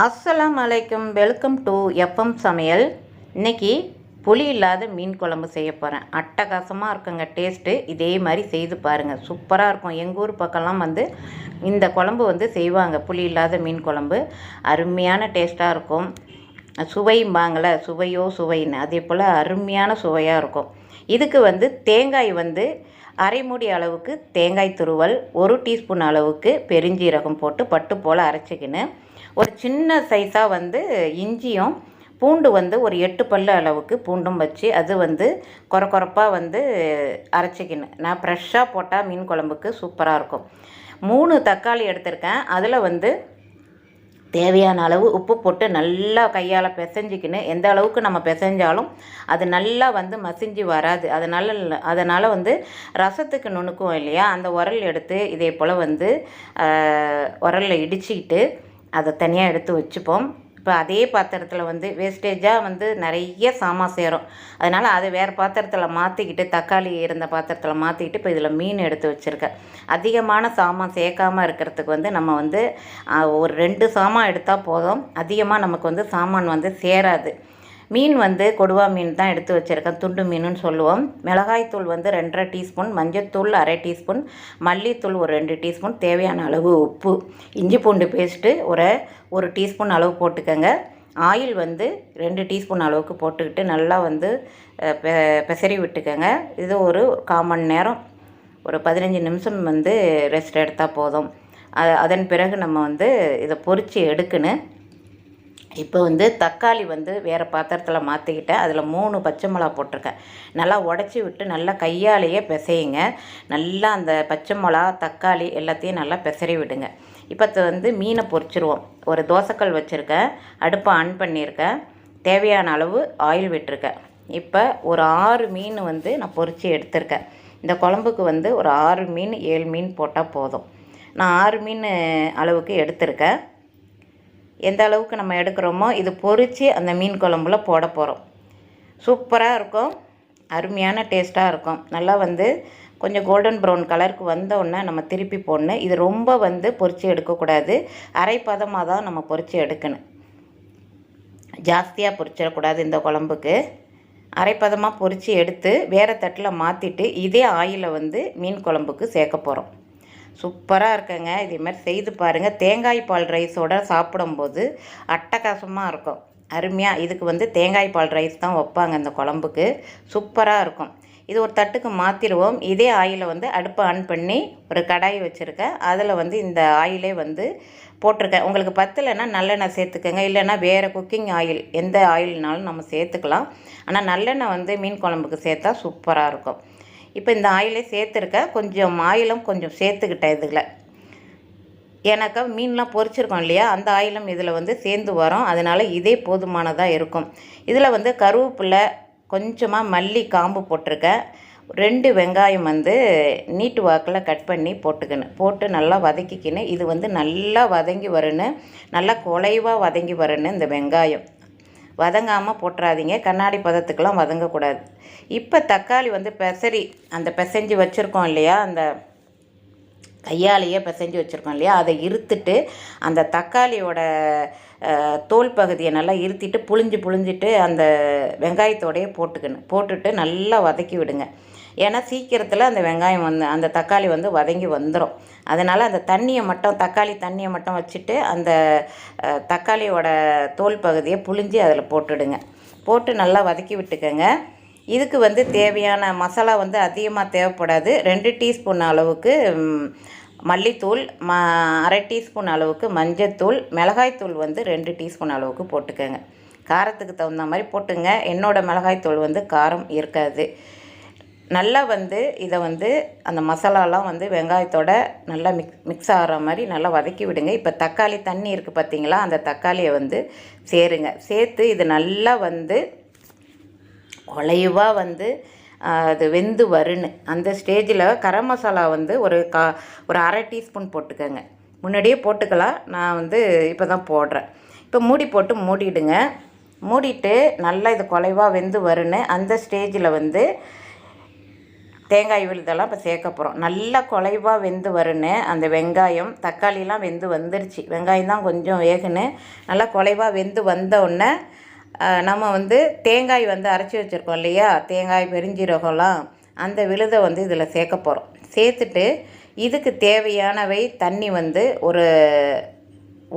அஸ்ஸலாம் அலைக்கும். Welcome to FM சமையல். இன்றைக்கி புளி இல்லாத மீன் குழம்பு செய்ய போகிறேன். அட்டகாசமாக இருக்குங்க டேஸ்ட்டு. இதே மாதிரி செய்து பாருங்கள், சூப்பராக இருக்கும். எங்கள் ஊர் பக்கம்லாம் இந்த குழம்பு செய்வாங்க, புளி இல்லாத மீன் குழம்பு. அருமையான டேஸ்ட்டாக இருக்கும். சுவைம்பாங்கள, சுவையோ சுவைன்னு, அதே போல் அருமையான சுவையாக இருக்கும். இதுக்கு தேங்காய் அரை மூடி அளவுக்கு தேங்காய் துருவல், 1 டீஸ்பூன் அளவுக்கு பெருஞ்சீரகம் போட்டு பட்டு போல் அரைச்சிக்கின்னு, ஒரு சின்ன சைஸாக இஞ்சியும் பூண்டு ஒரு 8 பல்லு அளவுக்கு பூண்டும் வச்சு அது கொரப்பாக அரைச்சிக்கின்னு. நான் ஃப்ரெஷ்ஷாக போட்டால் மீன் குழம்புக்கு சூப்பராக இருக்கும். 3 தக்காளி எடுத்திருக்கேன். அதில் தேவையான அளவு உப்பு போட்டு நல்லா கையால் பிசைஞ்சிக்கின்னு, எந்த அளவுக்கு நம்ம பிசைஞ்சாலும் அது நல்லா மசிஞ்சு வராது. அதனால் ரசத்துக்கு நுணுக்கும் இல்லையா, அந்த உரல் எடுத்து இதே போல் உரலில் இடிச்சிக்கிட்டு அதை தனியாக எடுத்து வச்சுப்போம். இப்போ அதே பாத்திரத்தில் வேஸ்டேஜாக நிறைய சாமான் சேரும். அதனால் அதை வேறு பாத்திரத்தில் மாற்றிக்கிட்டு, தக்காளி இருந்த பாத்திரத்தில் மாற்றிக்கிட்டு இப்போ இதில் மீன் எடுத்து வச்சுருக்கேன். அதிகமான சாமான் சேர்க்காமல் இருக்கிறதுக்கு நம்ம ஒரு 2 சாமான் எடுத்தால் போதும். அதிகமாக நமக்கு சாமான் சேராது. மீன் கொடுவா மீன் தான் எடுத்து வச்சுருக்கேன், துண்டு மீனுன்னு சொல்லுவோம். மிளகாய்த்தூள் 2.5 டீஸ்பூன், மஞ்சத்தூள் அரை டீஸ்பூன், மல்லித்தூள் ஒரு 2 டீஸ்பூன், தேவையான அளவு உப்பு, இஞ்சி பூண்டு பேஸ்ட்டு ஒரு டீஸ்பூன் அளவு போட்டுக்கோங்க. ஆயில் 2 டீஸ்பூன் அளவுக்கு போட்டுக்கிட்டு நல்லா பெசரி விட்டுக்கோங்க. இது ஒரு 1/4 மணி நேரம், ஒரு 15 நிமிஷம் ரெஸ்ட் எடுத்தால் போதும். அதன் பிறகு நம்ம இதை பொரித்து எடுக்கணும். இப்போ தக்காளி வேறு பாத்திரத்தில் மாற்றிக்கிட்டேன். அதில் 3 பச்சை மிளகா போட்டிருக்கேன். நல்லா உடச்சி விட்டு நல்லா கையாலேயே பிசையுங்க. நல்லா அந்த பச்சை மிளகா தக்காளி எல்லாத்தையும் நல்லா பிசறி விடுங்க. இப்போ மீனை பொரிச்சிருவோம். ஒரு தோசைக்கல் வச்சுருக்கேன், அடுப்பை ஆன் பண்ணியிருக்கேன், தேவையான அளவு ஆயில் விட்டுருக்கேன். இப்போ ஒரு 6 மீன் நான் பொரித்து எடுத்திருக்கேன். இந்த குழம்புக்கு ஒரு 6 மீன் 7 மீன் போட்டால் போதும். நான் 6 மீன் அளவுக்கு எடுத்திருக்கேன். எந்த அளவுக்கு நம்ம எடுக்கிறோமோ இது பொரித்து அந்த மீன் குழம்புல போட போகிறோம். சூப்பராக இருக்கும், அருமையான டேஸ்ட்டாக இருக்கும். நல்லா கொஞ்சம் கோல்டன் ப்ரௌன் கலருக்கு வந்தோடனே நம்ம திருப்பி போடணும். இது ரொம்ப பொரித்து எடுக்கக்கூடாது, அரை பதமாக தான் நம்ம பொரித்து எடுக்கணும். ஜாஸ்தியாக பொரிச்சிடக்கூடாது. இந்த குழம்புக்கு அரைப்பதமாக பொரித்து எடுத்து வேறு தட்டில் மாற்றிட்டு இதே ஆயிலை மீன் குழம்புக்கு சேர்க்க போகிறோம். சூப்பராக இருக்குங்க. இதே மாதிரி செய்து பாருங்கள். தேங்காய் பால் ரைஸோடு சாப்பிடும்போது அட்டகாசமாக இருக்கும், அருமையாக. இதுக்கு தேங்காய் பால் ரைஸ் தான் வைப்பாங்க இந்த குழம்புக்கு. சூப்பராக இருக்கும். இது ஒரு தட்டுக்கு மாற்றிடுவோம். இதே ஆயிலை அடுப்பை ஆன் பண்ணி ஒரு கடாய் வச்சுருக்கேன். அதில் இந்த ஆயிலே போட்டிருக்கேன். உங்களுக்கு பத்தலைன்னா நல்லெண்ணெய் சேர்த்துக்கங்க, இல்லைன்னா வேறு குக்கிங் ஆயில் எந்த ஆயில்னாலும் நம்ம சேர்த்துக்கலாம். ஆனால் நல்லெண்ணெய் மீன் குழம்புக்கு சேர்த்தா சூப்பராக இருக்கும். இப்போ இந்த ஆயிலே சேர்த்துருக்கேன். கொஞ்சம் ஆயிலும் கொஞ்சம் சேர்த்துக்கிட்டேன் இதில். ஏன்னாக்கா மீன்லாம் பொரிச்சிருக்கோம் இல்லையா, அந்த ஆயிலும் இதில் சேர்ந்து வரும். அதனால் இதே போதுமானதாக இருக்கும். இதில் கருவேப்பிலை, கொஞ்சமாக மல்லி காம்பு போட்டிருக்கேன். 2 வெங்காயம் நீட்டு வாக்கில் கட் பண்ணி போட்டுக்கணும். போட்டு நல்லா வதக்கிக்கணும். இது நல்லா வதங்கி வரணும், நல்லா குலைவாக வதங்கி வரணும். இந்த வெங்காயம் வதங்காமல் போட்டுறாதீங்க, கண்ணாடி பதத்துக்கெலாம் வதங்கக்கூடாது. இப்போ தக்காளி பிசைஞ்சு வச்சுருக்கோம் இல்லையா, அந்த கையாலேயே பிசைஞ்சு வச்சுருக்கோம் இல்லையா, அதை இருத்துட்டு அந்த தக்காளியோட தோல் பகுதியை நல்லா இருத்திட்டு புழிஞ்சிட்டு அந்த வெங்காயத்தோடையே போட்டுட்டு நல்லா வதக்கி விடுங்க. ஏன்னா சீக்கிரத்தில் அந்த வெங்காயம் அந்த தக்காளி வதங்கி வந்துடும். அதனால் அந்த தக்காளி தண்ணியை மட்டும் வச்சுட்டு அந்த தக்காளியோட தோல் பகுதியை புழிஞ்சி அதில் போட்டுடுங்க. போட்டு நல்லா வதக்கி விட்டுக்கோங்க. இதுக்கு தேவையான மசாலா அதிகமாக தேவைப்படாது. 2 டீஸ்பூன் அளவுக்கு மல்லித்தூள், அரை டீஸ்பூன் அளவுக்கு மஞ்சத்தூள், மிளகாய்த்தூள் 2 டீஸ்பூன் அளவுக்கு போட்டுக்கோங்க. காரத்துக்கு தகுந்த மாதிரி போட்டுங்க. என்னோடய மிளகாய்த்தூள் காரம் இருக்காது. நல்லா இதை அந்த மசாலாலாம் வெங்காயத்தோட நல்லா மிக்ஸ் ஆகிற மாதிரி நல்லா வதக்கி விடுங்க. இப்போ தக்காளி தண்ணி இருக்குது பார்த்தீங்களா, அந்த தக்காளியை சேருங்க. சேர்த்து இது நல்லா குலைவாக அது வெந்து வருன்னு. அந்த ஸ்டேஜில் கரம் மசாலா ஒரு அரை டீஸ்பூன் போட்டுக்கோங்க. முன்னாடியே போட்டுக்கலாம், நான் இப்போ தான் போடுறேன். இப்போ மூடி போட்டு மூடிடுங்க. மூடிட்டு நல்லா இது குலைவாக வெந்து வருன்னு. அந்த ஸ்டேஜில் தேங்காய் விழுதெல்லாம் இப்போ சேர்க்க போகிறோம். நல்லா குலைவாக வெந்து வருன்னு அந்த வெங்காயம் தக்காளிலாம் வெந்து வந்துருச்சு. வெங்காயம் தான் கொஞ்சம் வேகுன்னு நல்லா குலைவாக வெந்து வந்தோடனே நம்ம வந்து தேங்காய் வந்து அரைச்சி வச்சுருக்கோம் இல்லையா, தேங்காய் பெருஞ்சீரகம்லாம், அந்த விழுதை வந்து இதில் சேர்க்க போகிறோம். சேர்த்துட்டு இதுக்கு தேவையானவை தண்ணி வந்து ஒரு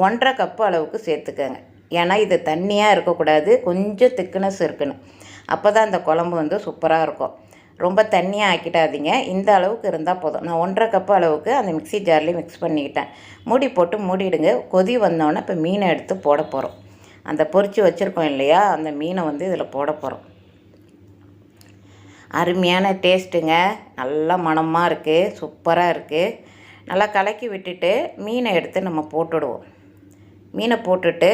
1.5 கப்பு அளவுக்கு சேர்த்துக்கங்க. ஏன்னா இது தண்ணியாக இருக்கக்கூடாது, கொஞ்சம் திக்னஸ் இருக்கணும். அப்போ தான் இந்த குழம்பு வந்து சூப்பராக இருக்கும். ரொம்ப தண்ணியாக ஆக்கிட்டாதீங்க, இந்த அளவுக்கு இருந்தால் போதும். நான் 1.5 கப்பு அளவுக்கு அந்த மிக்ஸி ஜார்லேயும் மிக்ஸ் பண்ணிக்கிட்டேன். மூடி போட்டு மூடிடுங்க. கொதி வந்தோடனே இப்போ மீனை எடுத்து போட போகிறோம். அந்த பொரித்து வச்சுருக்கோம் இல்லையா, அந்த மீனை வந்து இதில் போட போகிறோம். அருமையான டேஸ்ட்டுங்க, நல்லா மணமாக இருக்குது, சூப்பராக இருக்குது. நல்லா கலக்கி விட்டுட்டு மீனை எடுத்து நம்ம போட்டுடுவோம். மீனை போட்டுட்டு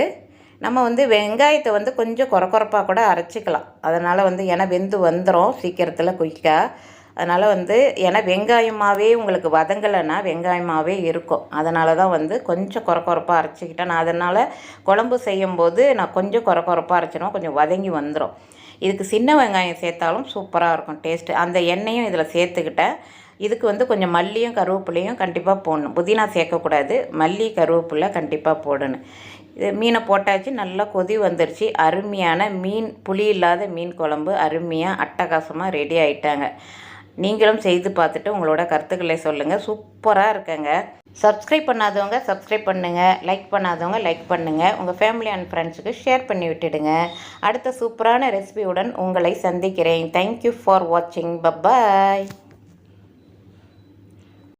நம்ம வந்து வெங்காயத்தை வந்து கொஞ்சம் கொரப்பாக கூட அரைச்சிக்கலாம். அதனால் வந்து ஏன்னா வெந்து வந்துடும் சீக்கிரத்தில் குயிக்காக. அதனால் வந்து ஏன்னா வெங்காயமாகவே உங்களுக்கு வதங்கலைன்னா வெங்காயமாகவே இருக்கும். அதனால தான் வந்து கொஞ்சம் கொரப்பாக அரைச்சிக்கிட்டேன் நான். அதனால் குழம்பு செய்யும்போது நான் கொஞ்சம் கொரப்பாக அரைச்சிடும், கொஞ்சம் வதங்கி வந்துடும். இதுக்கு சின்ன வெங்காயம் சேர்த்தாலும் சூப்பராக இருக்கும் டேஸ்ட்டு. அந்த எண்ணெயும் இதில் சேர்த்துக்கிட்டேன். இதுக்கு வந்து கொஞ்சம் மல்லியும் கருவேப்பிலையும் கண்டிப்பாக போடணும். புதினா சேர்க்கக்கூடாது, மல்லி கருவேப்பிலை கண்டிப்பாக போடணும். இது மீனை போட்டாச்சு, நல்லா கொதி வந்துருச்சு. அருமையான மீன், புளி இல்லாத மீன் குழம்பு அருமையாக அட்டகாசமாக ரெடி ஆகிட்டாங்க. நீங்களும் செய்து பார்த்துட்டு உங்களோட கருத்துக்களை சொல்லுங்கள். சூப்பராக இருக்குங்க. சப்ஸ்கிரைப் பண்ணாதவங்க சப்ஸ்கிரைப் பண்ணுங்கள், லைக் பண்ணாதவங்க லைக் பண்ணுங்கள், உங்கள் ஃபேமிலி அண்ட் ஃப்ரெண்ட்ஸுக்கு ஷேர் பண்ணி விட்டுடுங்க. அடுத்த சூப்பரான ரெசிபியுடன் உங்களை சந்திக்கிறேன். தேங்க்யூ ஃபார் வாட்சிங். பபாய்.